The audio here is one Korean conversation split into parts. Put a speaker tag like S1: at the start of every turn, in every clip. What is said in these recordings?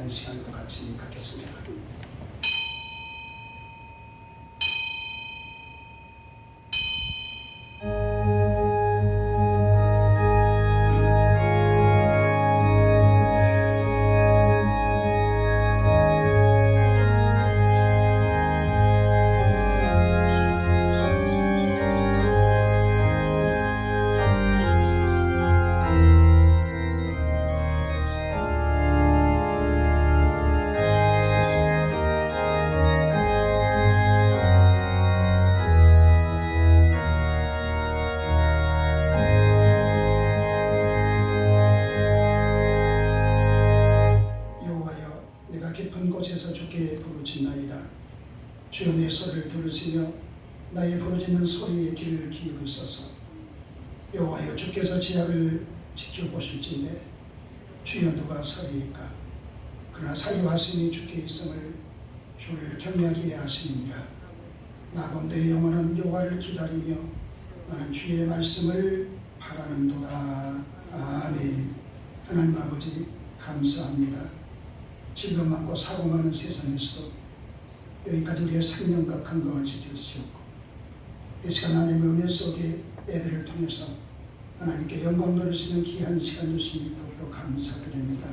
S1: 찬양하는 시간도 같이 갖겠습니다. 주여 내 소리를 들으시며 나의 부르짖는 소리에 귀를 기울이소서. 여호와여 주께서 지하를 지켜보실진데 주여 누가 서리이까. 그러나 사유하심이 주께 있음을 주를 경외하게 하시느니라. 나본대 영원한 여호와를 기다리며 나는 주의 말씀을 바라는도다. 아멘. 하나님 아버지 감사합니다. 질병 많고 사고 많은 세상에서도 여기까지 우리의 생명과 건강을 지켜주시옵고 이 시간 하나님의 은혜 속에 예배를 통해서 하나님께 영광 돌리시는 귀한 시간 주시니 더욱더 감사드립니다.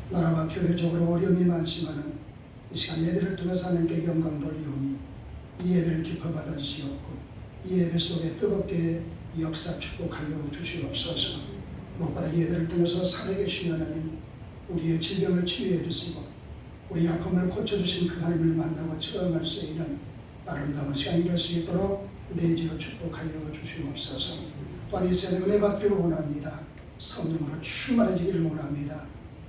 S1: 나라와 교회적으로 어려움이 많지만은 이 시간 예배를 통해서 하나님께 영광 돌리오니 이 예배를 기뻐 받아주시옵고 이 예배 속에 뜨겁게 역사 축복하여 주시옵소서. 무엇보다 예배를 통해서 살아계신 하나님 우리의 질병을 치유해 주시고 우리 아픔을 고쳐주신 그 하나님을 만나고 체험할 수 있는 아름다운 시간이 될 수 있도록 내지어 축복하여 주시옵소서. 또한 이 시간에 은혜 받기를 원합니다. 성령으로 충만해지기를 원합니다.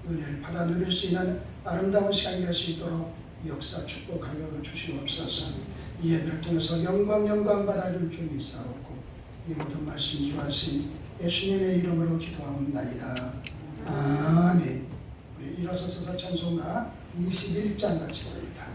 S1: 은혜를 받아 누릴 수 있는 아름다운 시간이 될 수 있도록 역사 축복하여 주시옵소서. 이 예배를 통해서 영광 받아줄 줄 믿사옵고 이 모든 말씀 기도하신 예수님의 이름으로 기도하옵나이다. 아멘. 우리 일어서서 찬송가 21장 같이 부릅니다.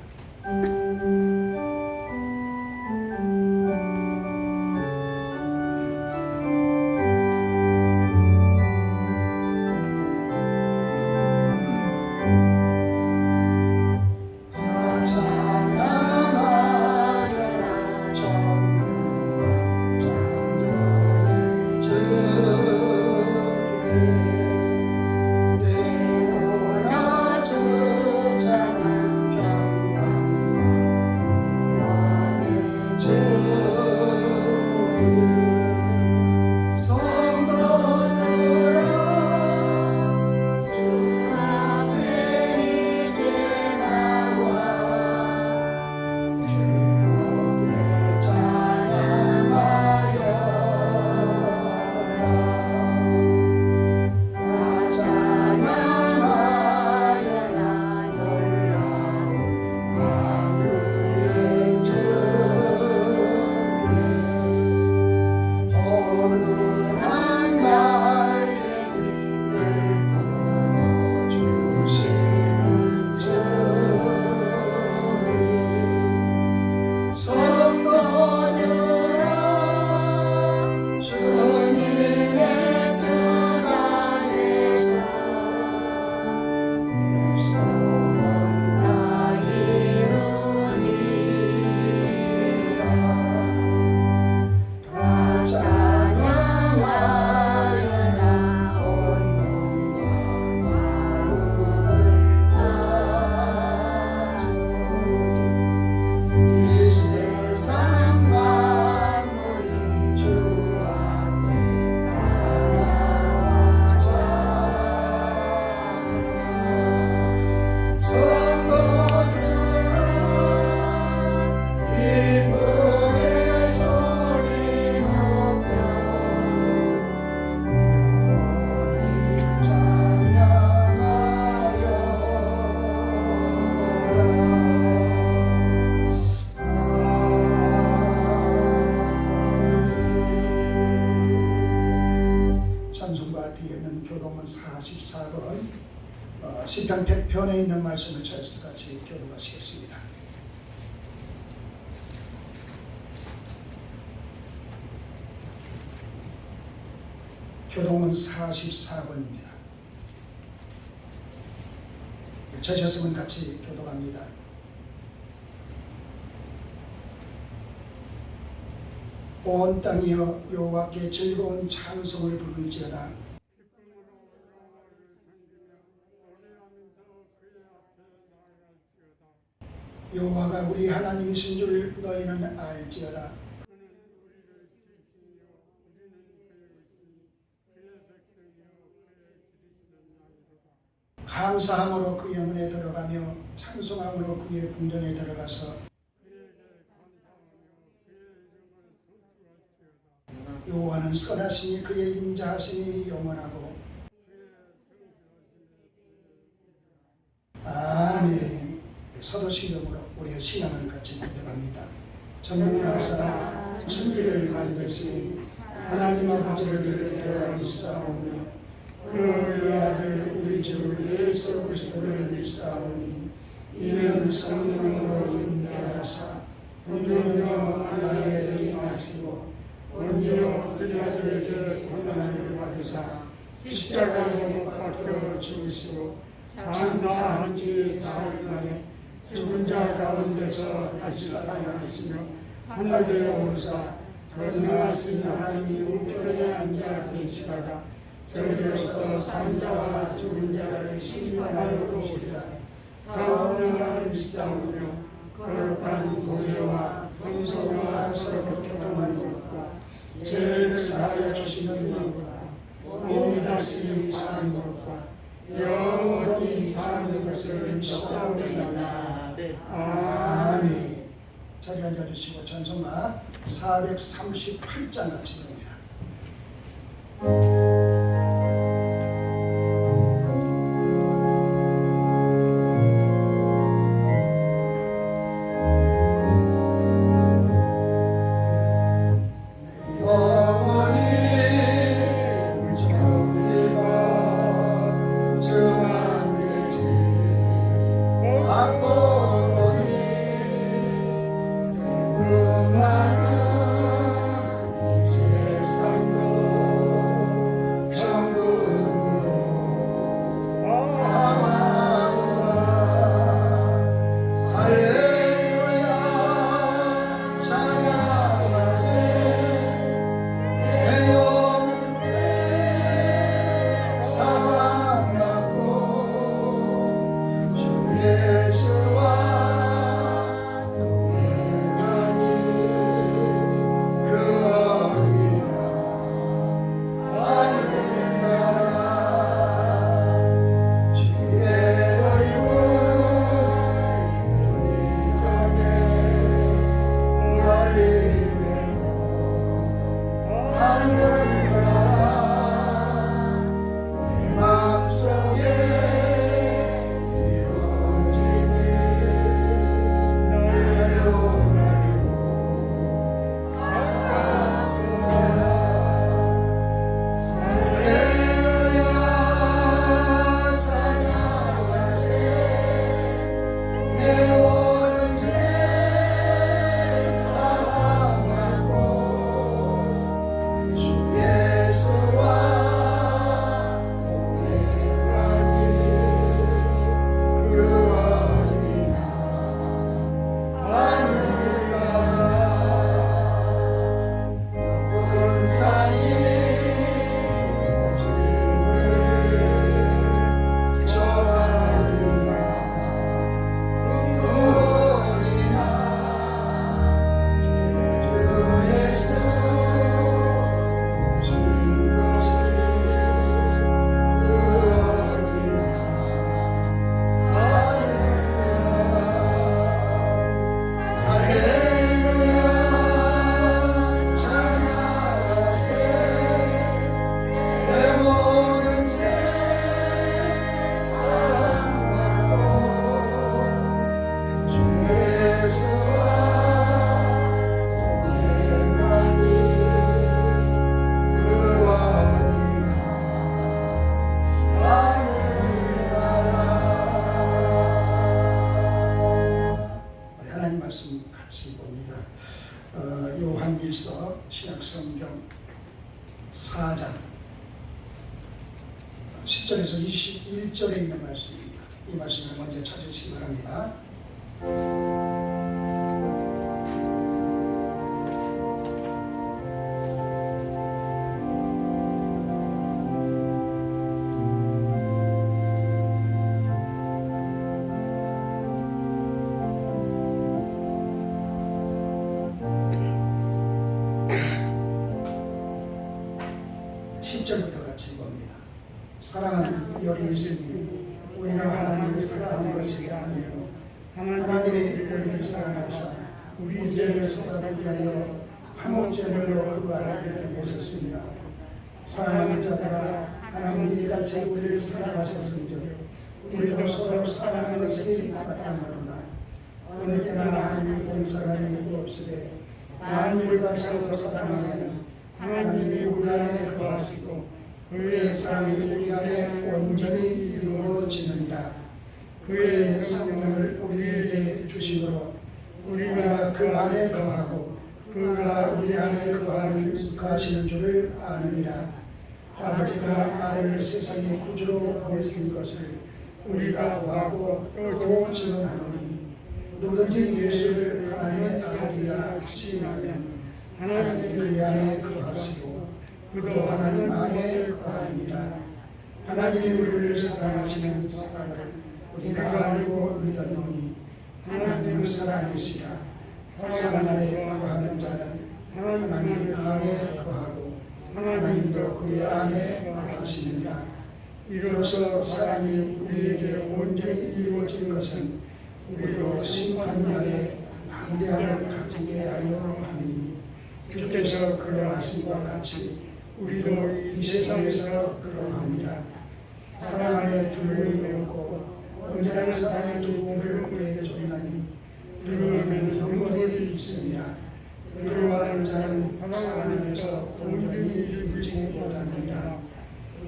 S1: 시편 100편에 있는 말씀을 저희같이 교독하시겠습니다. 교독은 44번입니다. 저셨으면 같이 교독합니다. 온 땅이여 여호와께 즐거운 찬송을 부를지어다. 여호와가 우리 하나님이신 줄 너희는 알지어다. 감사함으로 그의 문에 들어가며 찬송함으로 그의 궁전에 들어가서 여호와는 선하시니 그의 인자하심이 영원하고. 아멘. 서도신경으로 우리의 신앙을 같이 고백합니다. 전능하사 천지를 만드신 하나님 아버지를 내가 믿사오며 그의 아들 우리 주 예수 그리스도를 믿사오니 이는 성령으로 잉태하사 분명하며 마리아에게 나시고 본디오 빌라도에게 고난을 받으사 십자가에 못 박혀 죽으시고 장사한 지 사흘 만에 죽은 자 가운데서 다시 살아나시며 하늘에 오르사 전능하신 하나님 우편에 앉아 계시다가 저리로서 산자와 죽은 자를 심판하러 오시리라. 성령을 믿사오며 거룩한 교회와 성소와 서로 교통하는 것과 죄를 사하여 주시는 것과 몸이 다시 사는 것과 영원히 사는 것을 믿사오리이다. 아멘. 자리 앉아주시고 찬송가 438장 같이 부릅니다. 요한일서 신약성경 4장 10절에서 21절에 있는 말씀입니다. 이 말씀을 먼저 찾으시기 바랍니다. (10절부터) 같이 봅니다. 사랑은 열이 있으니 우리가 하나님을 사랑하는 것이 아니요 하나님이 우리를 사랑하사 우리 죄를 사하기 위하여 화목제물로 그 아들을 보내셨습니다. 사랑하는 자들아, 하나님이 이같이 우리를 사랑하셨은즉 우리도 서로 사랑하는 것이 마땅하도다. 어느 때나 하나님을 본 사람이 없으되 만일 우리가 서로 사랑하면 하나님이 우리 안에 거하시고 그의 사랑이 우리 안에 온전히 이루어지느니라. 그의 성령을 우리에게 주심으로 우리가 그 안에 거하고 그가 우리 안에 거하시는 줄을 아느니라. 아버지가 아들을 세상의 구주로 보내신 것을 우리가 보았고 또 증언하노니 누구든지 예수를 하나님의 아들이라 시인하면 하나님이 그 안에 거하시고 그도 하나님 안에 거하느니라. 하나님이 우리를 사랑하시는 사랑을 우리가 알고 믿었노니 하나님은 사랑이시라. 사랑 안에 거하는 자는 하나님 안에 거하고 하나님도 그의 안에 거하시느니라. 이로써 사랑이 우리에게 온전히 이루어진 것은 우리로 심판날에 담대함을 가지게 하려 함이니 주께서 그러하심과 같이 우리도 이 세상에서 그러하니라. 사랑 안에 두려움이 없고 온전한 사랑의 두려움을 내쫓나니 두려움에는 형벌이 있으니라. 두려워하는 자는 사랑 안에서 온전히 있지 못하느니라.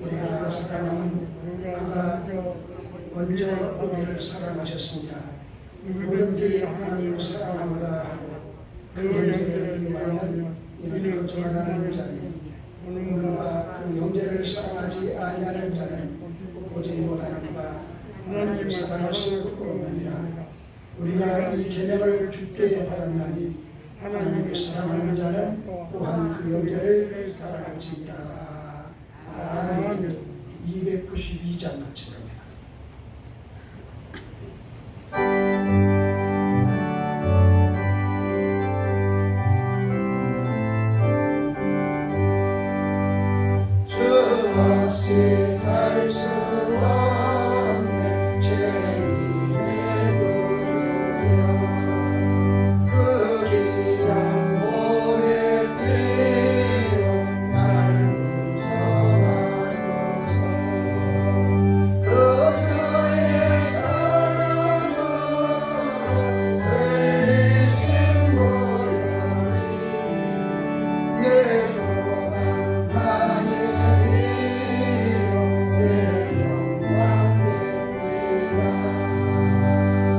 S1: 우리가 사랑하면 그가 먼저 우리를 사랑하셨습니다. 누구든지 하나님을 사랑하노라 하고 그 형제를 미워하면 이는 거짓말하는 자니 오는 바 그 형제를 사랑하지 아니하는 자는 보지 못하는 바 하나님을 사랑할 수 없느니라. 우리가 이 계명을 주께 받았나니 하나님을 사랑하는 자는 또한 그 형제를 사랑할지니라. 아멘. 292장 같이 부릅니다. 살 수 없는 죄인의 구주여, 그 귀한 몸의 피로 날 구성하소서. 그 주의 사랑으로 흘리신 보혈이 내 소망 나의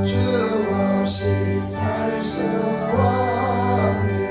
S1: 주 없이 살 수 없네.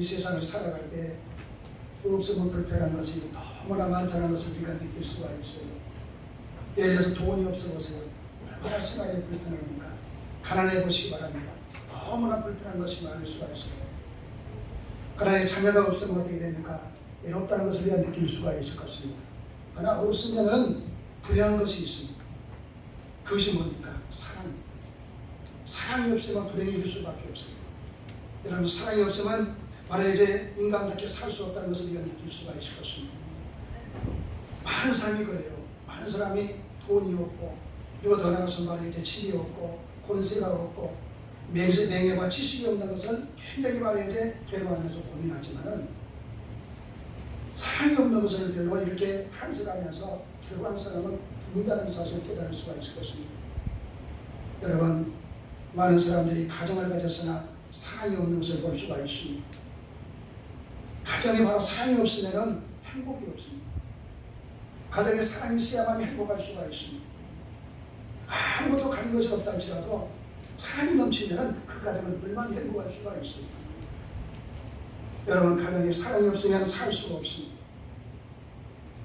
S1: 세상을 살아갈 때 없으면 불편한 것이 너무나 많다는 것을 우리가 느낄 수가 있어요. 예를 들어서 돈이 없어보세요. 얼마나 생활이 불편합니까? 가난해 보시기 바랍니다. 너무나 불편한 것이 많을 수가 있어요. 그러나 자녀가 없으면 어떻게 됩니까? 외롭다는 것을 우리가 느낄 수가 있을 것입니다. 그러나 없으면은 불행한 것이 있습니다. 그것이 뭡니까? 사랑. 사랑이 없으면 불행해질 수밖에 없어요. 여러분, 사랑이 없으면 바로 이제 인간답게 살 수 없다는 것을 우리가 느낄 수가 있을 것입니다. 많은 사람이 그래요. 많은 사람이 돈이 없고, 그리고 더 나아가서 바로 이제 집이 없고, 권세가 없고, 명예와 지식이 없는 것은 굉장히 바로 이제 괴로워하면서 고민하지만은, 사랑이 없는 것을 별로 이렇게 한스하면서 괴로워한 사람은 부른다는 사실을 깨달을 수가 있을 것입니다. 여러분, 많은 사람들이 가정을 가졌으나 사랑이 없는 것을 볼 수가 있습니다. 가정에 바로 사랑이 없으면 행복이 없습니다. 가정에 사랑이 있어야만 행복할 수가 있습니다. 아무것도 가진 것이 없다 할지라도 사랑이 넘치면 그 가정은 얼마나 행복할 수가 있습니다. 여러분, 가정에 사랑이 없으면 살 수가 없습니다.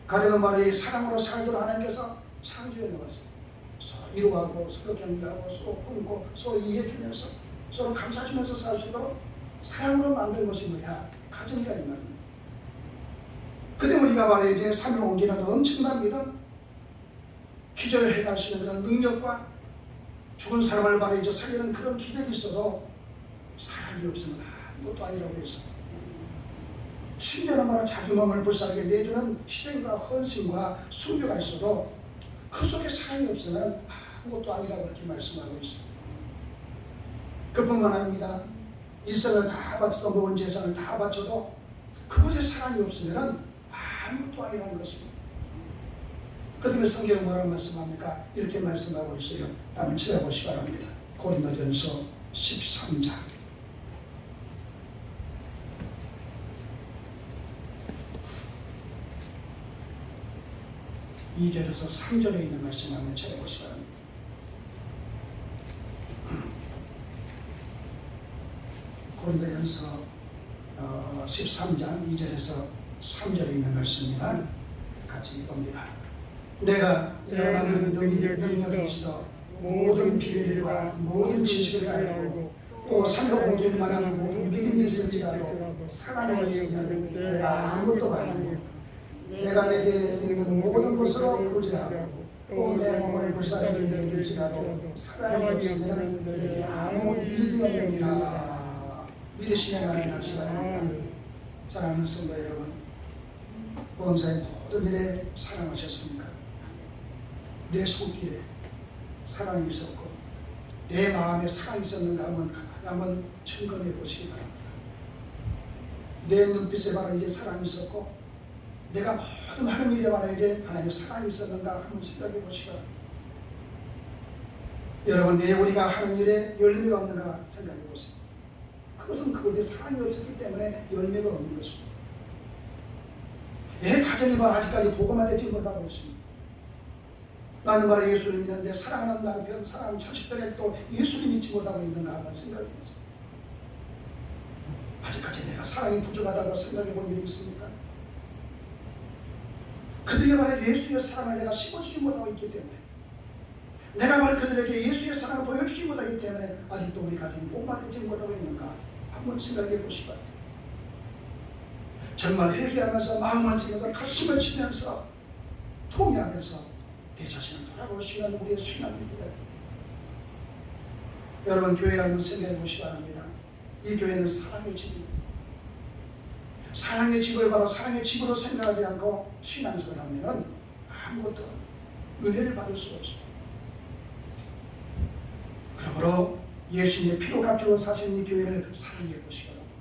S1: 가정은 바로 이 사랑으로 살도록 하나님께서 창조해 놓았어요. 서로 이루하고 서로 격려하고 서로 품고 서로 이해해주면서 서로 감싸주면서 살 수 있도록 사랑으로 만든 것이 뭐냐? 가정이라 이 말입니다. 그때 우리가 바로 이제 삶을 옮기는 엄청난 믿음, 기적을 해갈 수 있는 그런 능력과 죽은 사람을 바로 이제 살리는 그런 기적이 있어도 사랑이 없으면 아무것도 아니라고 했어요. 심지어는 바로 자기 몸을 불쌍하게 내주는 희생과 헌신과 순교가 있어도 그 속에 사랑이 없으면 아무것도 아니라고 그렇게 말씀하고 있어요. 그뿐만 아닙니다. 일생을 다 바쳐서 모은 재산을 다 바쳐도 그곳에 사랑이 없으면 아무것도 아니라는 것입니다. 그 다음에 성경은 뭐라고 말씀합니까? 이렇게 말씀하고 있어요. 한번 찾아보시기 바랍니다. 고린도전서 13장 2절에서 3절에 있는 말씀 한번 찾아보시기 바랍니다. 고린도전서 13장 2절에서 3절에 있는 말씀입니다. 같이 봅니다. 내가 영원한 능력이 있어 모든 비밀과 모든 지식을 알고 또 산으로 옮길 만한 모든 믿음이 있을지라도 사랑이 없으면 내가 아무것도 아니요. 내가 내게 있는 모든 것으로 구제하고 또 내 몸을 불쌍하게 내줄지라도 사랑이 없으면 내게 아무 일이 없느니라. 믿으시면 아멘하시기 바랍니다. 사랑하는 성도 여러분, 보험사의 모든 일에 사랑하셨습니까? 내 손길에 사랑이 있었고 내 마음에 사랑이 있었는가 한번 점검해 보시기 바랍니다. 내 눈빛에 바로 이제 사랑이 있었고 내가 모든 하는 일에 바로 이제 하나님의 사랑이 있었는가 한번 생각해 보시기 바랍니다. 여러분, 내 우리가 하는 일에 열매가 없는가 생각해 보세요. 그것은 그것에 사랑이 없었기 때문에 열매가 없는 것입니다. 내 가정이 바로 아직까지 복음을 내지 못하고 있습니다. 나는 바로 예수를 믿는데 사랑하는 남편, 사랑하는 자식들에 또 예수를 믿지 못하고 있는가 한번 생각해 보세요. 아직까지 내가 사랑이 부족하다고 생각해 본 일이 있습니까? 그들에게 바로 예수의 사랑을 내가 심어주지 못하고 있기 때문에, 내가 바로 그들에게 예수의 사랑을 보여주지 못하기 때문에 아직도 우리 가정이 복받지 못하고 있는가 한번 생각해 보시기 바랍니다. 정말 회개하면서 마음을 치면서 가슴을 치면서 통회하면서 내 자신을 돌아볼 수 있는 우리의 신앙이 되어야 합니다. 여러분, 교회라는 생각해 보시기 바랍니다. 이 교회는 사랑의 집입니다. 사랑의 집을 바로 사랑의 집으로 생각하지 않고 신앙생활을 하면 아무것도 은혜를 받을 수 없습니다. 그러므로 예수님의 피로 값주고 사신 이 교회를 사랑해 보시기 바랍니다.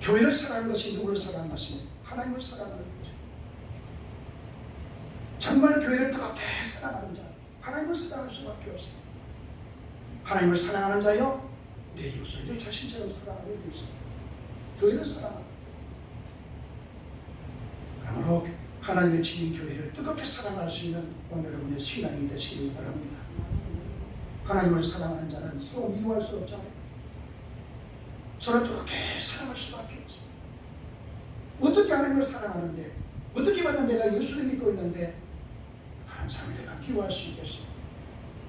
S1: 교회를 사랑하는 것이 누구를 사랑하는 것입니까? 하나님을 사랑하는 것입니다. 정말 교회를 뜨겁게 사랑하는 자, 하나님을 사랑할 수밖에 없습니다. 하나님을 사랑하는 자여 내 이웃을 내 자신처럼 사랑하게 되어 있습니다. 교회를 사랑합니다. 그러므로 하나님의 집인 교회를 뜨겁게 사랑할 수 있는 오늘 여러분의 신앙이 되시길 바랍니다. 하나님을 사랑하는 자는 서로 미워할 수 없잖아요. 서로 그렇게 사랑할 수밖에 없어. 어떻게 하나님을 사랑하는데, 어떻게 받는 내가 예수를 믿고 있는데 다른 사람을 내가 미워할 수 있겠어?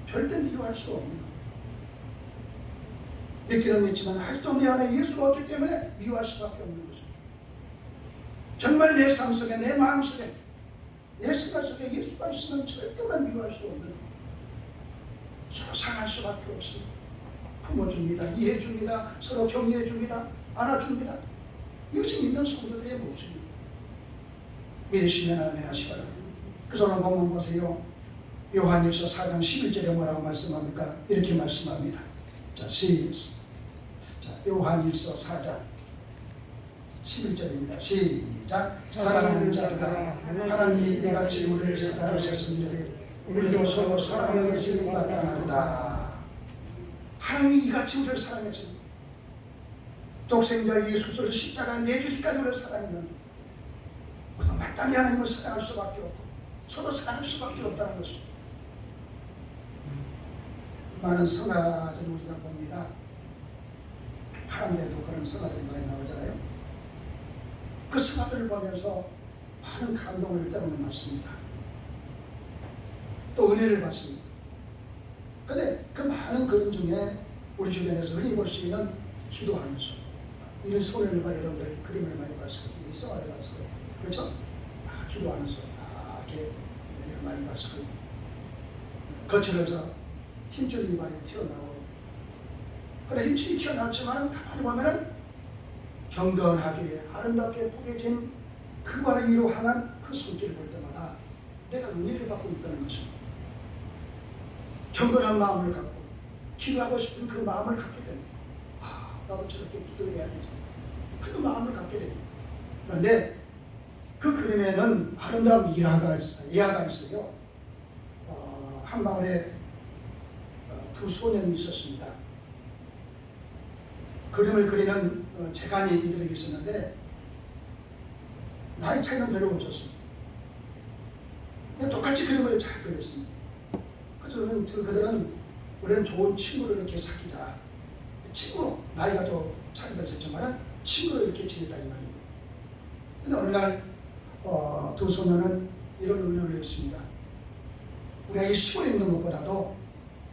S1: 절대 미워할 수 없는 거. 믿기는 믿지만 아직도 내 안에 예수가 없기 때문에 미워할 수밖에 없는 것입니다. 정말 내 삶 속에, 내 마음 속에, 내 생각 속에 예수가 있으면 절대로 미워할 수 없는 거. 서로 사랑할 수밖에 없습니다. 품어줍니다. 이해해줍니다. 서로 격려해줍니다. 안아줍니다. 이것이 믿는 성도들의 모습입니다. 믿으시면 아멘 하시 바랍니다. 그래서 오늘 본문 보세요. 요한일서 4장 11절에 뭐라고 말씀합니까? 이렇게 말씀합니다. 자, 요한일서 4장 11절입니다. 시작. 사랑하는 자들아, 하나님이 이같이 우리를 사랑하셨으니 우리도 서로 사랑하는 것이 마땅하도다. 하나님이 이같이 우리를 사랑했습니다. 독생자 예수를 십자가에 내주기까지 우리를 사랑했는데 우리도 마땅히 하나님을 사랑할 수밖에 없고 서로 사랑할 수밖에 없다는 것입니다. 많은 성가들을 우리가 봅니다. 파란데도 그런 성가들이 많이 나오잖아요. 그 성가들을 보면서 많은 감동을 때로는 받습니다. 또 은혜를 받습니다. 근데 그 많은 그림 중에 우리 주변에서 흔히 볼 수 있는 기도하는 소, 이런 소리를과 여러분들 그림을 많이 봤을 거예요. 이 성가를 봤을 거예요. 그렇죠? 기도하는 소, 이렇게 많이 봤을 거예요. 거칠어져 힘줄이 많이 튀어나오고, 그래 힘줄이 튀어나왔지만 가만히 보면은 경건하게 아름답게 포개진 그 바로 위로 향한 그 손길을 볼 때마다 내가 은혜를 받고 있다는 것입니다. 경건한 마음을 갖고 기도하고 싶은 그 마음을 갖게 됩니다. 나도 저렇게 기도해야 되지. 그 마음을 갖게 됩니다. 그런데 그 그림에는 아름다운 예화가 있어요. 한 마을에 두 소년이 있었습니다. 그림을 그리는 재간이 이들에게 있었는데 나이 차이는 별로 없었습니다. 똑같이 그림을 잘 그렸습니다. 그래서 그들은 우리는 좋은 친구를 이렇게 사귀자. 친구, 나이가 또 차이가 있었지만 친구로 이렇게 지냈다 이 말입니다. 근데 어느 날 두 소년은 이런 의논을 했습니다. 우리가 이 시골에 있는 것보다도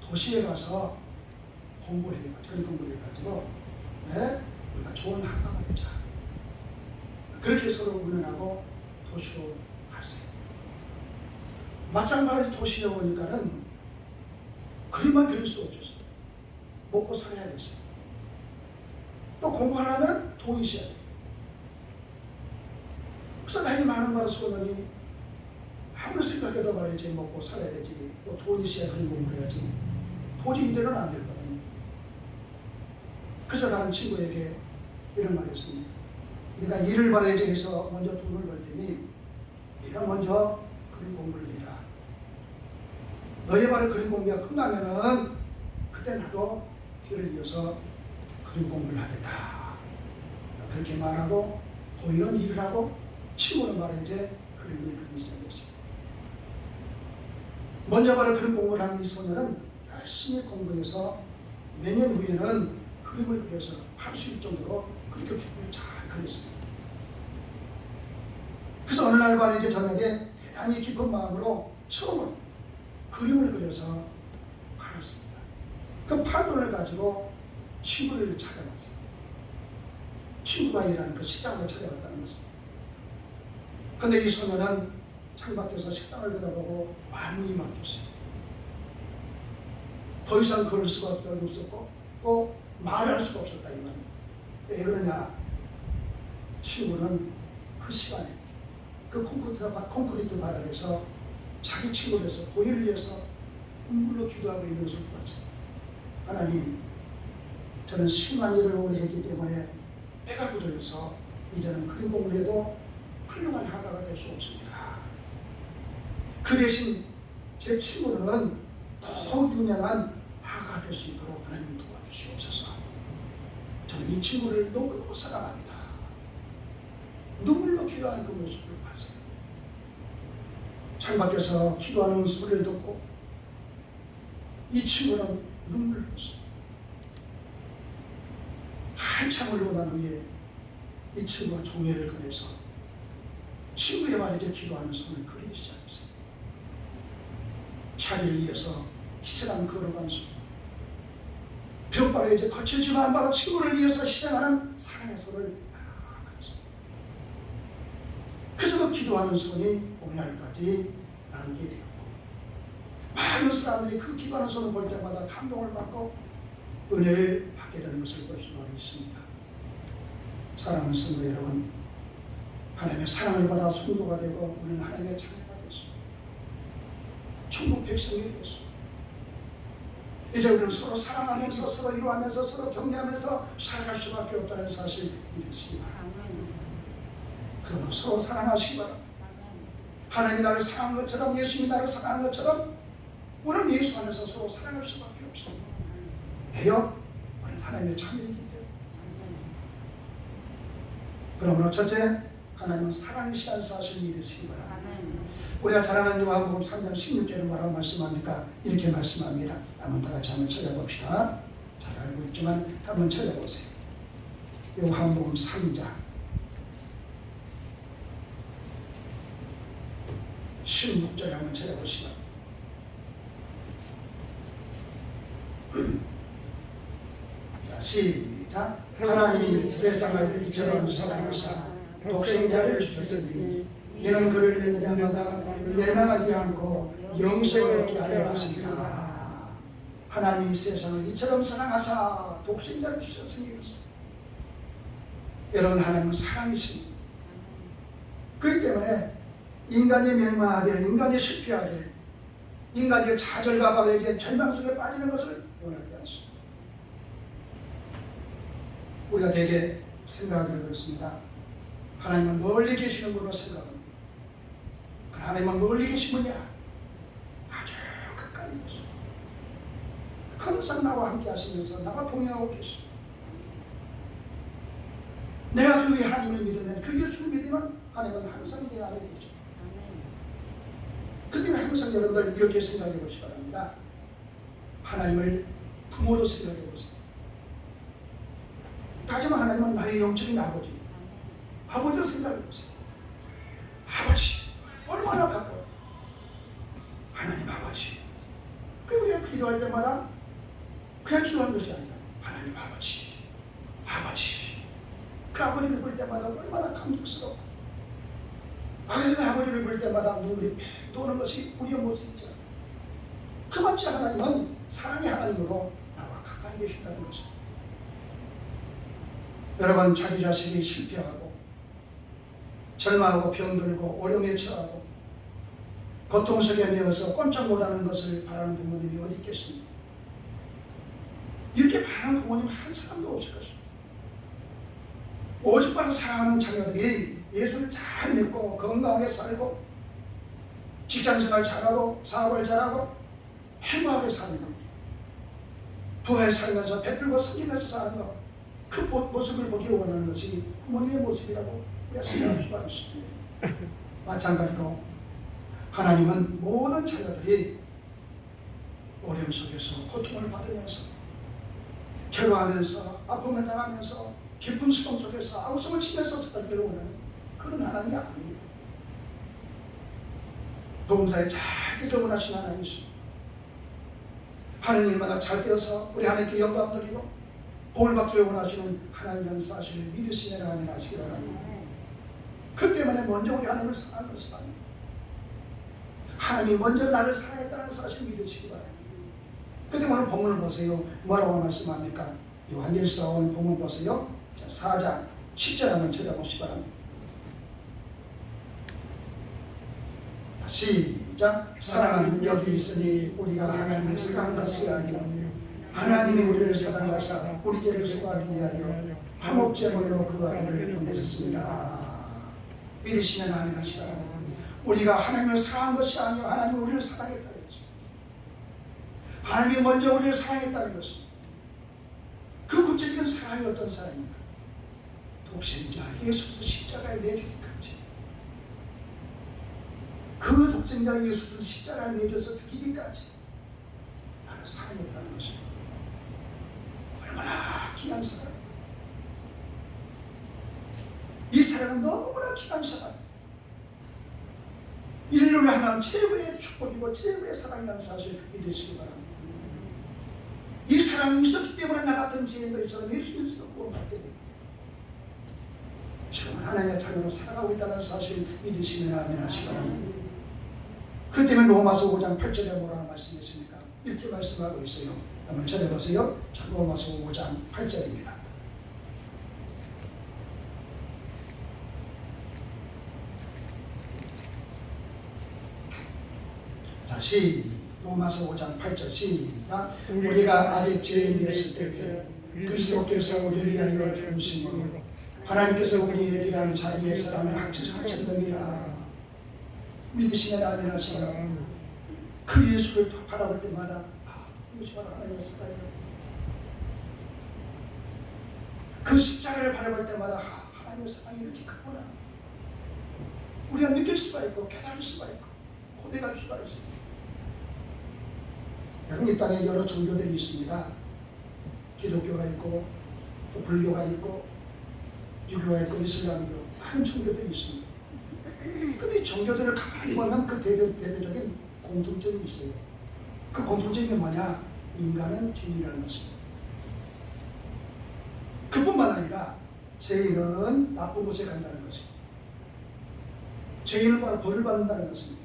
S1: 도시에 가서 공부를 해가지고, 그런 공부를 해가지고 우리가 좋은 학과가 되자. 그렇게 서로 의논하고 도시로 갔어요. 막상 말하지 도시에 오니까는 그림만 그릴 수 없었어요. 먹고 살아야 됐어요. 또 공부하려면 돈이 있어야 돼요. 그래서 나이 많은 말을 소년이 아무리 생각해도 말이지 먹고 살아야 되지, 또 돈이 있어야 그림 공부를 해야지, 돈이 이대로는 안 되거든요. 그래서 다른 친구에게 이런 말을 했습니다. 네가 일을 벌어야지 해서 먼저 돈을 벌 테니 네가 먼저 그림 공부를 해라. 너의 바로 그림 공부가 끝나면은 그때 나도 뒤를 이어서 그림 공부를 하겠다. 그렇게 말하고 보이는 일을 하고 친구는 말이지 그림을 그리기 시작했습니다. 먼저 바로 그림 공부를 하는 이 소녀는 열심히 공부해서 몇 년 후에는 그림을 그려서 할 수 있을 정도로 그렇게 그림을 잘 그렸습니다. 그래서 어느 날 밤에 저녁에 대단히 깊은 마음으로 처음으로 그림을 그려서 팔았습니다. 그 판돈을 가지고 친구를 찾아갔어요. 친구가 일하는 그 식당을 찾아갔다는 것입니다. 그런데 이 소녀는 창밖에서 식당을 들어보고 마음이 막혔어요. 더 이상 걸을 수가 없었고 또 말할 수가 없었다 이 말입니다. 왜 그러냐? 친구는 그 시간에 그 콘크리트 바닥에서 자기 친구를 위해서, 보이를 위해서 눈물로 기도하고 있는 것을 보았어요. 하나님, 저는 심한 일을 오래 했기 때문에 배가 부들려서 이제는 그림 공부해도 훌륭한 학가가 될 수 없습니다. 그 대신 제 친구는 더욱 유명한 학가가 될 수 있도록 하나님 도와주시옵소서. 저는 이 친구를 너무너무 사랑합니다. 눈물로 기도하는 그 모습을 봤어요. 창밖에서 기도하는 소리를 듣고 이 친구는 눈물을 흘렸어요. 한참 울고 난 후에 이 친구가 종이를 꺼내서 친구의 말에게 기도하는 손을 그리기 시작했어요. 자기를 위해서 희생한 걸어간 손, 벽바닥에 이제 거칠지만 바로 친구를 위해서 희생하는 사랑의 손을 그렸어요. 그래서 그 기도하는 손이 오늘날까지 남게 되었고, 많은 사람들이 그 기도하는 손을 볼 때마다 감동을 받고 은혜를 받게 되는 것을 볼 수가 있습니다. 사랑하는 성도 여러분, 하나님의 사랑을 받아 성도가 되고 우리는 하나님의 자녀가 됐습니다. 천국 백성이 되었습니다. 이제 우리는 서로 사랑하면서 서로 이루하면서 서로 격려하면서 살아갈 수밖에 없다는 사실 믿으시기 바랍니다. 그러므로 서로 사랑하시기 바랍니다. 하나님이 나를 사랑한 것처럼, 예수님이 나를 사랑한 것처럼 우리는 예수 안에서 서로 사랑할 수밖에 없습니다. 왜요? 우리는 하나님의 자녀이기 때문에. 그러므로 첫째, 하나님은 사랑이시한 사실을 믿으시기 바랍니다. 우리가 잘 아는 요한복음 3장 16절은 뭐라고 말씀합니까? 이렇게 말씀합니다. 한번 다 같이 한번 찾아봅시다. 잘 알고 있지만 한번 찾아보세요. 요한복음 3장 16절 한번 찾아보시다. 자, 시작. 하나님이 세상을 이처럼 사랑하사 독생자를 주셨으니 이는 그를 믿는 자마다 멸망하지 않고 영생을 얻게 하려 하시니라. 하나님이 세상을 이처럼 사랑하사 독생자를 주셨으니. 여러분, 하나님은 사랑이십니다. 그렇기 때문에 인간이 멸망하되 인간이 실패하되 인간이 좌절과 박에게 절망 속에 빠지는 것을 원하지 않습니다. 우리가 대개 생각을 그렇습니다. 하나님은 멀리 계시는 분으로 생각합니다. 하나님은 멀리 계신 분이야. 아주 가까이 계십니다. 항상 나와 함께 하시면서 나와 동행하고 계십니다. 내가 그 하나님을 믿으면, 그 예수를 믿으면 하나님은 항상 내 안에 계십니다. 그 때문에 항상 여러분들 이렇게 생각해 보시기 바랍니다. 하나님을 부모로 생각해 보세요. 따지면 하나님은 나의 영적인 아버지, 아버지로 생각해 보세요. 아버지, 얼마나 가까워. 하나님 아버지. 그 우리가 필요할 때마다 그냥 기도하는 것이 아니라 하나님 아버지, 아버지. 그 아버지를 볼 때마다 얼마나 감격스러워. 그 아버지를 볼 때마다 눈물이 팩 도는 것이 우리의 모습이죠. 그만치 하나님은 사랑의 하나님으로 나와 가까이 계신다는 것입니다. 여러분, 자기 자식이 실패하고 절망하고 병들고 어려움에 처하고 고통 속에 매여서 꼼짝 못하는 것을 바라는 부모님이 어디 있겠습니까? 이렇게 바라는 부모님 한 사람도 없을 것입니다. 오죽 바로 사랑하는 자녀들이 예수를 잘 믿고 건강하게 살고 직장생활 잘하고 사업을 잘하고 행복하게 사는 것, 부하에 살면서 베풀고 섬기면서 사는 것, 그 모습을 보기 원하는 것이 부모님의 모습이라고 우리가 생각할 수가 있습니다. 마찬가지로 하나님은 모든 자녀들이 어려움 속에서 고통을 받으면서 괴로워하면서 아픔을 당하면서 깊은 수동 속에서 아우성을 치면서 살기를 원하는 그런 하나님이 아닙니다. 동사에 잘 원하신 하나님이십니다. 하는 일마다 잘 되어서 우리 하나님께 영광 드리고 복을 받기를 원하시는 하나님이라는 사실을 믿으시면 하나님 하시기 바랍니다. 그 때문에 먼저 우리 하나님을 사랑하는 것이 아닙니다. 하나님이 먼저 나를 사랑했다는 사실을 믿으시기 바랍니다. 그때 오늘 본문을 보세요. 뭐라고 말씀합니까? 요한일서 오늘 본문 보세요. 자, 4장 10절 한번 찾아보시기 바랍니다. 시작. 사랑은 여기 있으니 우리가 하나님을 사랑한 것이 아니라 하나님이 우리를 사랑하사 우리 죄를 수고하기 위하여 화목제물로 그 아들을 보내셨습니다. 믿으시면 아멘 하시기 바랍니다. 우리가 하나님을 사랑한 것이 아니라 하나님이 우리를 사랑했다는 것입니다. 하나님이 먼저 우리를 사랑했다는 것입니다. 그 구체적인 사랑이 어떤 사랑입니까? 독생자 예수를 십자가에 내주기까지, 그 독생자 예수를 십자가에 내줘서 죽이기까지 나를 사랑했다는 것입니다. 얼마나 귀한 사랑, 이 사랑은 너무나 귀한 사랑, 인류를 향한 최고의 축복이고 최고의 사랑이라는 사실 믿으시기 바랍니다. 이 사랑이 있었기 때문에 나 같은 죄인도 이 사람 예수 그리스도 구원받게 됩니다. 지금 하나님의 자녀로 살아가고 있다는 사실 믿으시면 아멘 하시기 바랍니다. 그렇기 때문에 로마서 5장 8절에 뭐라고 말씀하십니까? 이렇게 말씀하고 있어요. 한번 찾아보세요. 자, 로마서 5장 8절입니다. 자, 로마서 5장 8절 시작. 우리가 아직 죄인 되었을 때에 그리스도께서 우리를 위하여 죽으심으로 하나님께서 우리에 대한 자기의 사랑을 확증하셨느니라. 믿으시면 아멘 하시라. 그 예수를 바라볼 때마다 이것이 바로 하나님의 사랑이다. 그 십자가를 바라볼 때마다 하나님의 사랑이 이렇게 크구나. 우리가 느낄 수가 있고 깨달을 수가 있고 고백할 수가 있습니다. 여러분, 이 땅에 여러 종교들이 있습니다. 기독교가 있고 또 불교가 있고 유교가 있고 이슬람교, 많은 종교들이 있습니다. 그런데 이 종교들을 가만히 보면 그 대표적인 공통점이 있어요. 그 공통점이 뭐냐? 인간은 죄인이라는 것입니다. 그뿐만 아니라 죄인은 나쁜 곳에 간다는 것입니다. 죄인은 바로 벌을 받는다는 것입니다.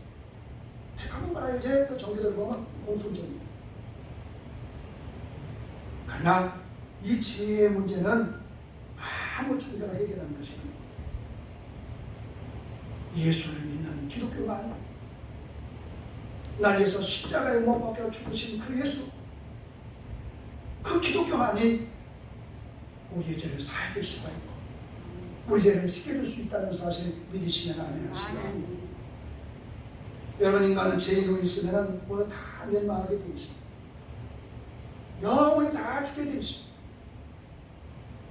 S1: 대부분 말하여 이제 그 종교들을 보면 공통점이에요. 그러나 이 죄의 문제는 아무 종교나 해결하는 것이 아닙니다. 예수를 믿는 기독교가 아니고 날 위해서 십자가에 못 박혀 죽으신 그 예수, 그 기독교만이 우리의 죄를 사해줄 수가 있고 우리 죄를 씻겨줄 수 있다는 사실 믿으시면 아멘 하시고, 여러분, 인간은 죄인으로 있으면 모두 다 멸망하게 되어 있습니다. 영원히 다 죽게 되어 있습니다.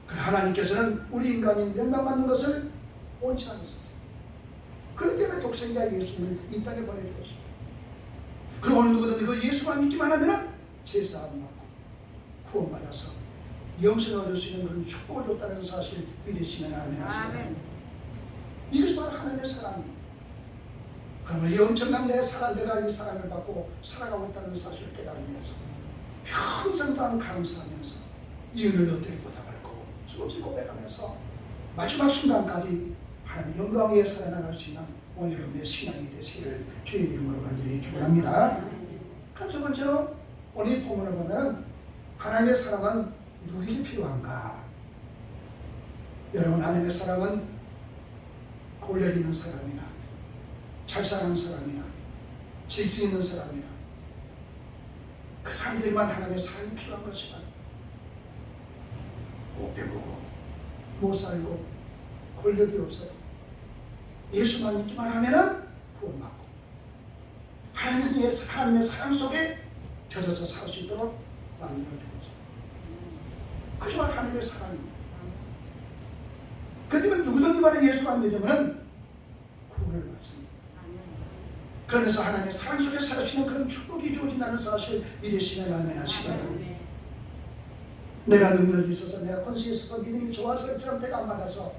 S1: 그러나 하나님께서는 우리 인간이 멸망받는 것을 원치 않으셨어요. 그렇기 때문에 독생자 예수를 이 땅에 보내주었습니다. 그리고 오늘 누구든지 그 예수만 믿기만 하면 죄사함 받고 구원받아서 영생을 얻을 수 있는 그런 축복을 줬다는 사실 믿으시면 아멘 하시고, 이것이 바로 하나님의 사랑입니다. 그러면 이 엄청난 내 사랑, 내가 이 사랑을 받고 살아가고 있다는 사실을 깨달으면서 평생 동안 감사하면서 이 은혜를 어떻게 보답할고 수없이 고백하면서 마지막 순간까지 하나님의 영광 위에 살아나갈 수 있는 오늘 여러분의 신앙이 되시기를 주의 이름으로 간절히 축원합니다. 그럼 첫 번째로 오늘 본문을 보면 하나님의 사랑은 누구에게 필요한가? 여러분, 하나님의 사랑은 골열 있는 사람이나 잘 사는 사람이나 질서 있는 사람이나 그 사람들에게만 하나님의 사랑이 필요한 것이다. 못 배우고 못 살고 권력이 없어요. 예수만 믿기만 하면은 구원받고 하나님의 사랑 속에 젖어서 살 수 있도록 만들어주고, 그것이 바로 하나님의 사랑입니다. 그렇다면 누구든지 간에 예수만 믿으면 구원을 받습니다. 그러면서 하나님의 사랑 속에 살 수 있는 그런 축복이 주어진다는 사실 믿으시면 아멘 하시기 바랍니다. 내가 능력이 있어서 내가 권세에 있어서 믿음이 좋아서 이처럼 내가 안 받아서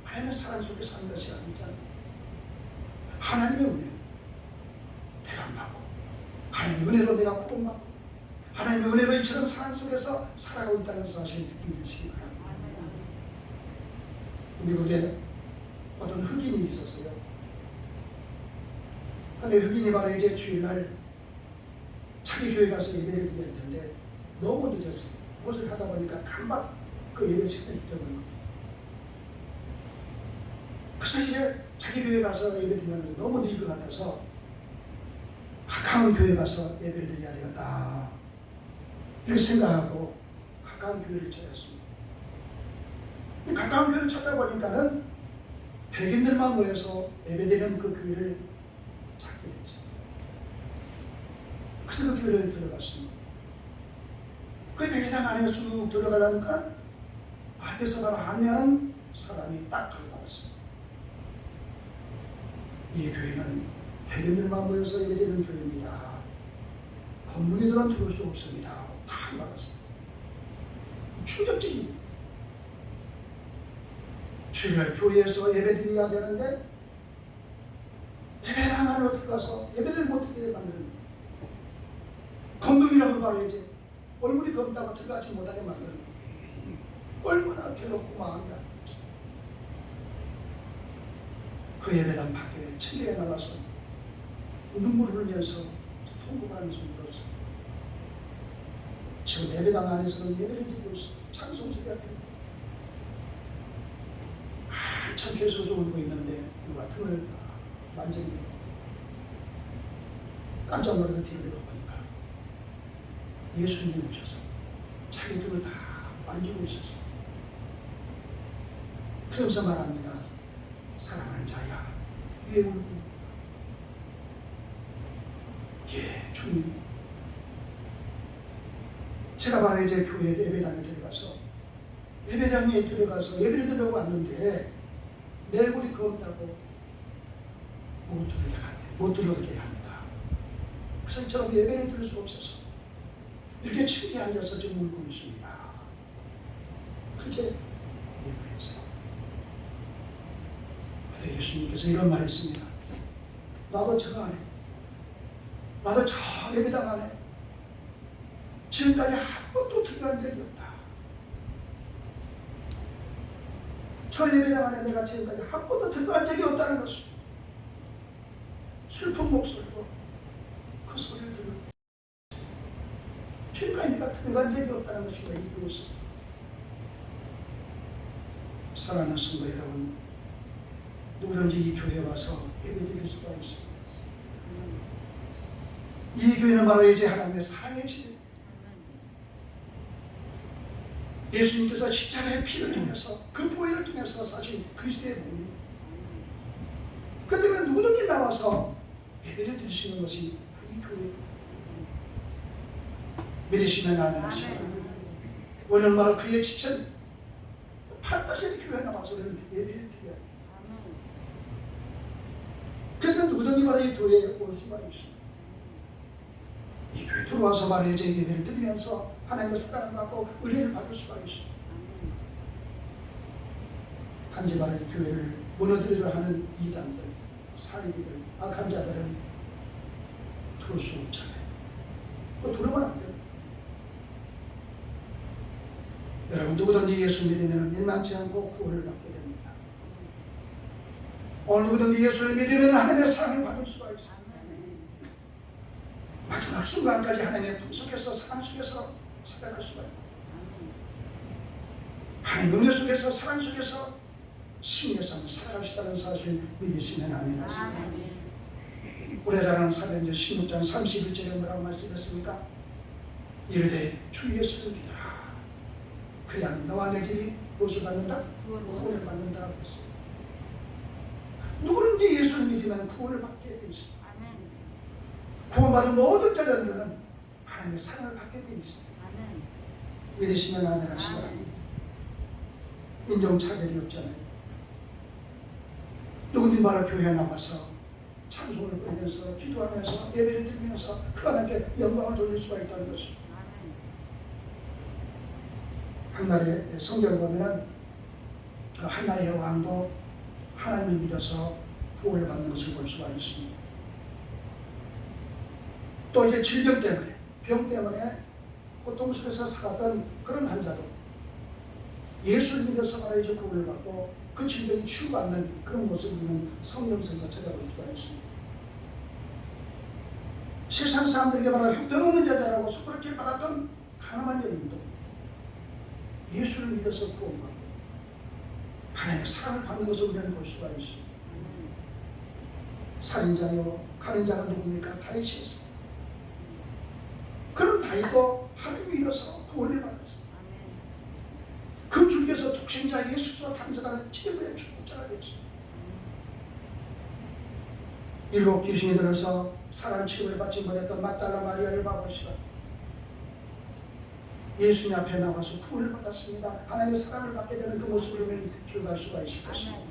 S1: 하나님의 사랑 속에 사는 것이 아니잖아요. 하나님의 은혜, 내가 안 받고 하나님의 은혜로 내가 구원받고 하나님의 은혜로 이처럼 사랑 속에서 살아가고 있다는 사실 믿으시기 바랍니다. 미국에 어떤 흑인이 있었어요. 근데 흑인이 바로 이제 주일날 자기 교회 가서 예배를 드려야 되는데 너무 늦었어요. 무엇을 하다 보니까 금방 그 예배 시간이 있더군요. 그래서 이제 자기 교회 가서 예배 드리면 너무 늦을 것 같아서 가까운 교회 가서 예배를 드려야 되겠다 이렇게 생각하고 가까운 교회를 찾았습니다. 가까운 교회를 찾다 보니까는 백인들만 모여서 예배드리는 그 교회를 찾게 됐어요. 그래서 그 교회를 들어갔습니다. 그 백인당 안에 쭉 들어가려니까 앞에서 바로 안내하는 사람이 딱 걸어봤습니다. 이 교회는 백인들만 모여서 예배드리는 교회입니다. 건물이들은 들어올 수 없습니다. 다 막았습니다. 충격적입니다. 주일날 교회에서 예배드려야 되는데 예배당 안으로 들어가서 예배를 못하게 만드는 거예요. 검둥이라고 말해야지. 얼굴이 검다고 들어가지 못하게 만드는 거예요. 얼마나 괴롭고 마음이 아프지. 그 예배당 밖에 층계에 나가서 눈물을 흘리면서 통곡을 하면서 울었어요. 지금 예배당 안에서는 예배를 드리고 있어요. 찬송소리가 들리고 한참 계속 울고 있는데 누가 등을 만지는 거예요. 깜짝 놀라서 뒤를 보니까 예수님이 오셔서 자기 등을 다 만지고 있었어요. 그러면서 말합니다. 사랑하는 자야, 왜 울고? 예, 주님. 제가 바로 이제 교회 예배당에 들어가서 예배를 드리려고 왔는데 내 얼굴이 검다고 못 들어가게 합니다. 그래서 저는 예배를 드릴 수 없어서 이렇게 층에 앉아서 지금 울고 있습니다. 그렇게 얘기를 했어요. 그때 예수님께서 이런 말 했습니다. 나도 저 안에, 나도 저 예배당 안에 지금까지 한 번도 들어간 적이 없다. 저 예배당 안에 내가 지금까지 한 번도 들어간 적이 없다는 것을 슬픈 목소리로 그 소리를 들으며 지금까지 내가 들어간 적이 없다는 것을 얘기하고 있습니다. 사랑하는 성도 여러분, 누구든지 이 교회에 와서 예배드릴 수가 있습니다. 이 교회는 바로 이제 하나님의 사랑의 집, 예수님께서 십자가의 피를 통해서 그 보혈을 통해서 사신 그리스도의 몸입니다. 그 때문에 누구든지 나와서 예배를 드릴 수 있는 것이 이 교회. 믿으시면 아멘 하시면 오늘 바로 그의 지천 반드시 교회에 나와서 예배를 드려야 합니다. 그러니까 누구든지 바로 이 교회에 올 수가 있습니다. 이 교회 들어와서 말이야 이제 예배를 드리면서 하나님의 사랑을 받고 은혜를 받을 수가 있습니다. 단지 바로 이 교회를 무너뜨리려 하는 이단들, 사이비들, 악한 자들은 들을 수 없잖아요. 또 들으면 안 됩니다. 여러분 누구든지 예수 믿으면 일만치 않고 구원을 받게 됩니다. 오늘 누구든지 예수를 믿으면 하나님의 사랑을 받을 수가 있습니다. 마지막 순간까지 하나님의 품 속에서 사랑 속에서 살아갈 수가 있고 하나님 은혜 속에서 사랑 속에서 신의 삶을 살아가시다는 사실을 믿으시면 아멘 하십니다. 오래 자라는 사도행전 16장 31절에 뭐라고 말씀했습니까? 이르되 주 예수를 믿어라. 그리하면 너와 내 집이 무엇을 받는다? 구원을 받는다. 누구든지 예수를 믿으면 구원을 받게 되어 있습니다. 구원받은 모든 자들은 하나님의 사랑을 받게 되어 있습니다. 믿으시면 아멘 하시기 바랍니다. 인종차별이 없잖아요. 누구든지 바로 교회에 나와서 찬송을 부르면서 기도하면서 예배를 드리면서 그 하나님께 영광을 돌릴 수가 있다는 것입니다. 한나라의 성경을 보면은 한나라의 왕도 하나님을 믿어서 구원을 받는 것을 볼 수가 있습니다. 또 이제 질병 때문에, 병 때문에 고통 속에서 살았던 그런 환자도 예수를 믿어서 바로 이제 구원을 받고 그 질병이 치유받는 그런 모습을 우리는 성경에서 찾아볼 수가 있습니다. 세상 사람들에게 바로 형편없는 자라고 손가락질 받았던 가난한 여인도 예수를 믿어서 구원받고 하나님의 사랑을 받는 것을 우리는 볼 수가 있습니다. 살인자요, 살인자가 누굽니까? 다윗이었습니다. 그런 다윗도 하나님 믿어서 구원을 받았습니다. 그 중에서 독생자 예수가 탄생하는 최고의 축복자가 되었습니다. 일곱 귀신이 들어서 사람 취급을 받지 못했던 막달라 마리아를 봐보시라. 예수님 앞에 나와서 구원을 받았습니다. 하나님의 사랑을 받게 되는 그 모습을 우리는 기억할 수가 있을 것입니다.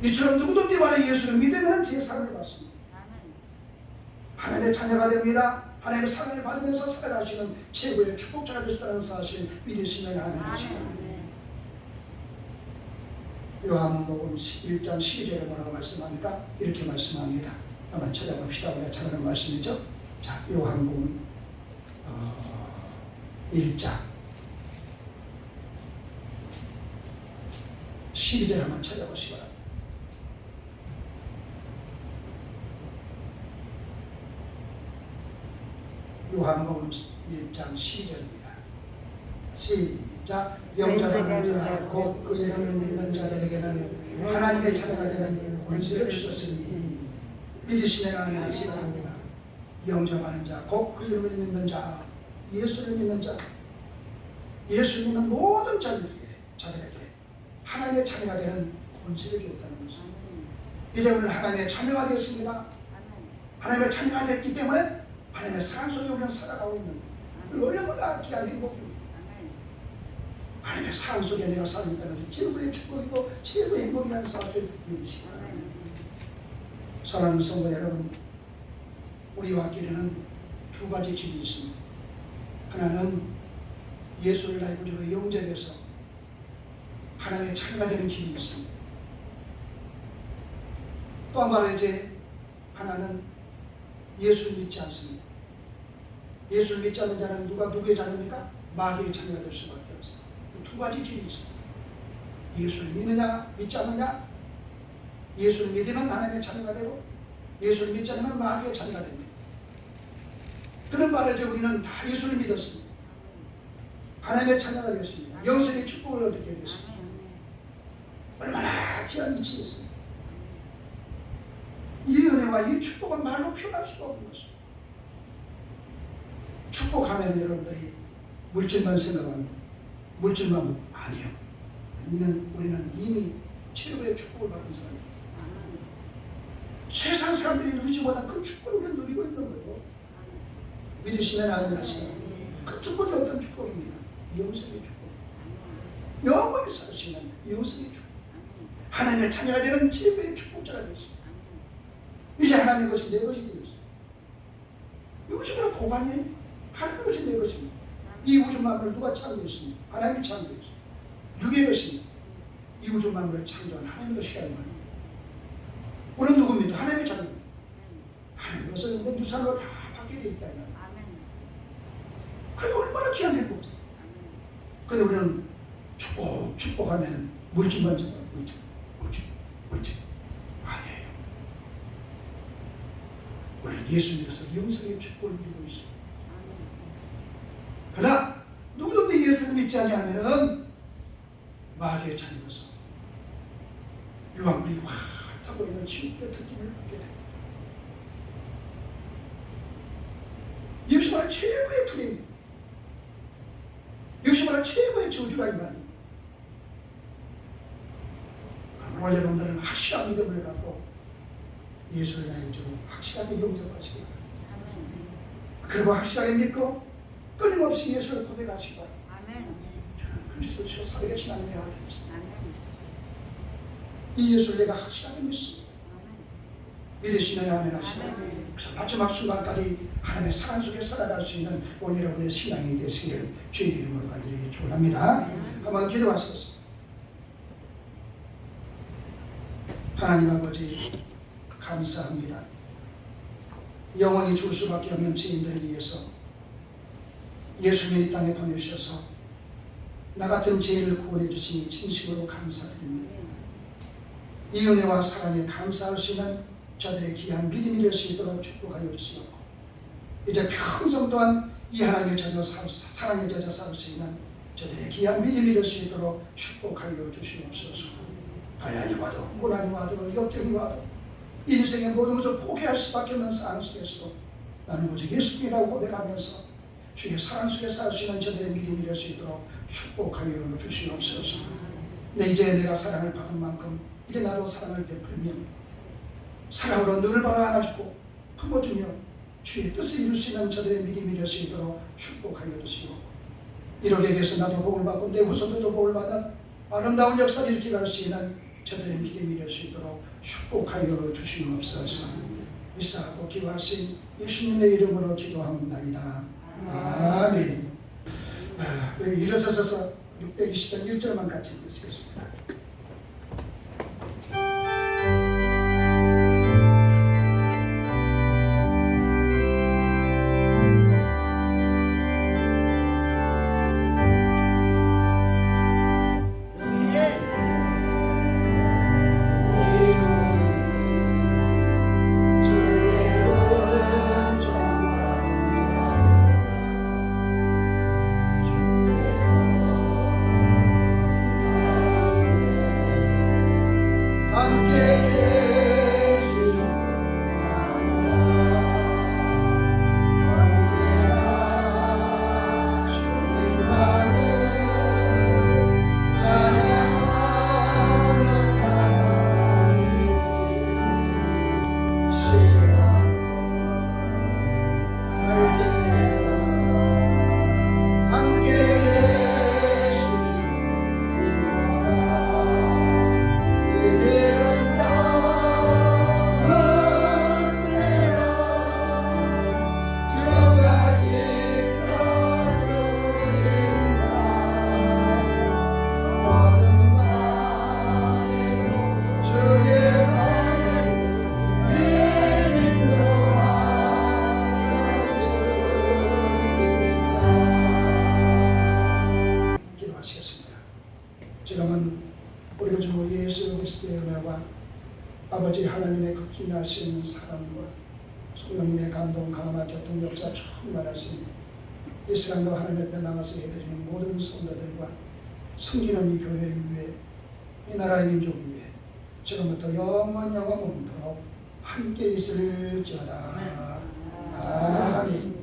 S1: 이처럼 누구든지 바로 예수를 믿으면 제사를 받습니다. 하나님의 자녀가 됩니다. 하나님의 사랑을 받으면서 살아가시는 최고의 축복자가 되셨다는 사실 믿으시면 아멘 하시면 요한복음 11장 12절에 뭐라고 말씀합니까? 이렇게 말씀합니다. 한번 찾아봅시다. 우리가 잘 아는 말씀이죠. 자, 요한복음 1장 12절 한번 찾아보시기 바랍니다. 요한복음 1장 12절입니다. 시작. 영접하는 자 곧 그 이름을 믿는 자들에게는 하나님의 자녀가 되는 권세를 주셨으니 믿으시면 아멘이시라 합니다. 영접하는 자 곧 그 이름을 믿는 자, 예수를 믿는 자, 예수를 믿는 모든 자들에게 하나님의 자녀가 되는 권세를 주었다는 것입니다. 이제 우리는 하나님의 자녀가 되었습니다. 하나님의 자녀가 됐기 때문에 하나님의 사랑 속에 우리는 살아가고 있는 거예요. 얼마나 귀한 행복입니다. 하나님의 사랑 속에 내가 살고 있다는 것은 최고의 축복이고 최고의 행복이라는 사실을 믿으시기 바랍니다. 사랑하는 성도 여러분, 우리와 길에는 두 가지 길이 있습니다. 하나는 예수를 나의 구주로 영접해서 하나님의 자녀가 되는 길이 있습니다. 또 한 가지 이제 하나는 예수를 믿지 않습니다. 예수를 믿지 않는 자는 누구의 자녀입니까? 마귀의 자녀가 될 수밖에 없습니다. 두 가지 길이 있습니다. 예수를 믿느냐 믿지 않느냐. 예수를 믿으면 하나님의 자녀가 되고 예수를 믿지 않으면 마귀의 자녀가 됩니다. 그런 말에 우리는 다 예수를 믿었습니다. 하나님의 자녀가 되었습니다. 영생의 축복을 얻게 됐습니다. 얼마나 귀한 이치겠습니까? 이 은혜와 이 축복은 말로 표현할 수가 없는 것입니다. 축복하면 여러분들이 물질만 생각합니다. 물질만 아니요. 우리는 이미 최고의 축복을 받은 사람입니다. 세상 사람들이 누리지 못한 그 축복을 우리는 누리고 있는 거예요. 믿으시면 아멘하시고. 그 축복이 어떤 축복입니까? 영생의 축복. 영원히 살 수 있는 영생의 축복. 하나님의 자녀가 되는 최고의 축복자가 되었습니다. 이제 하나님의 것이 내 것이 되었습니다. 이것이 바로 보관이에요. 하나님의 것이 내 것입니다. 이 우주 만물을 누가 창조했습니까? 하나님이 창조했습니다. 누구의 것입니다? 이 우주 만물을 창조한 하나님의 것이라 이 말입니다. 우리는 누굽니까? 하나님의 자녀입니다. 하나님의 것을 우리는 유산으로 다 받게 되어 있다. 그게 얼마나 귀한 행복이에요. 그런데 우리는 축복하면 물질만 생각하고 물질 아니에요. 우리는 예수 믿어서 영생의 축복을 누리고 있습니다. 그러나 누구도 예수를 믿지 않으면 마귀의 자녀로서 유황불이 확 타고 있는 지옥의 느낌을 받게 됩니다. 이것이 바로 최고의 불행입니다. 이것이 바로 최고의 저주가 이 말입니다. 그러므로 여러분들은 확실한 믿음을 갖고 예수를 나의 구주로 확실하게 영접하시기 바랍니다. 그리고 확실하게 믿고 끊임없이 예수를 고백하시기 바랍니다. 주는 그리스도시로 살아계신 하나님의 아들이십니다. 이 예수를 내가 확실하게 믿습니다. 믿으시면 아멘 하시고, 그래서 마지막 순간까지 하나님의 사랑 속에 살아갈 수 있는 오늘 여러분의 신앙이 되시기를 주의 이름으로 간절히 축원합니다. 한번 기도하시겠습니다. 하나님 아버지 감사합니다. 영원히 줄 수밖에 없는 죄인들을 위해서 예수님이 이 땅에 보내주셔서 나 같은 죄인을 구원해 주시니 진심으로 감사드립니다. 이 은혜와 사랑에 감사할 수 있는 저들의 귀한 믿음이 될 수 있도록 축복하여 주시옵고, 이제 평생 또한 이 하나님의 사랑에 젖어 살 수 있는 저들의 귀한 믿음이 될 수 있도록 축복하여 주시옵소서. 환난이 와도 고난이 와도 역경이 와도 인생의 모든 것을 포기할 수밖에 없는 상황 속에서도 나는 오직 예수님이라고 고백하면서 주의 사랑 속에 살 수 있는 저들의 믿음이 될 수 있도록 축복하여 주시옵소서. 이제 내가 사랑을 받은 만큼 이제 나도 사랑을 베풀며 사랑으로 늘 바로 안아주고 품어주며 주의 뜻을 이룰 수 있는 저들의 믿음이 될 수 있도록 축복하여 주시고, 이렇게 위해서 나도 복을 받고 내 후손들도 복을 받아 아름다운 역사를 일으켜갈 수 있는 저들의 믿음이 될 수 있도록 축복하여 주시옵소서. 믿사하고 기도하신 예수님의 이름으로 기도합니다. 아멘. 여기 일어서서 620장 1절만 같이 읽겠습니다. 그리스도의 은혜와 아버지 하나님의 극진하신 사랑과 성령님의 감동, 강화, 교통, 역사 충만하신 이 시간도 하나님 앞에 나가서 예배드리는 모든 성도들과 섬기는 이 교회 위에 이 나라의 민족 위에 지금부터 영원토록 함께 있을지어다. 아멘.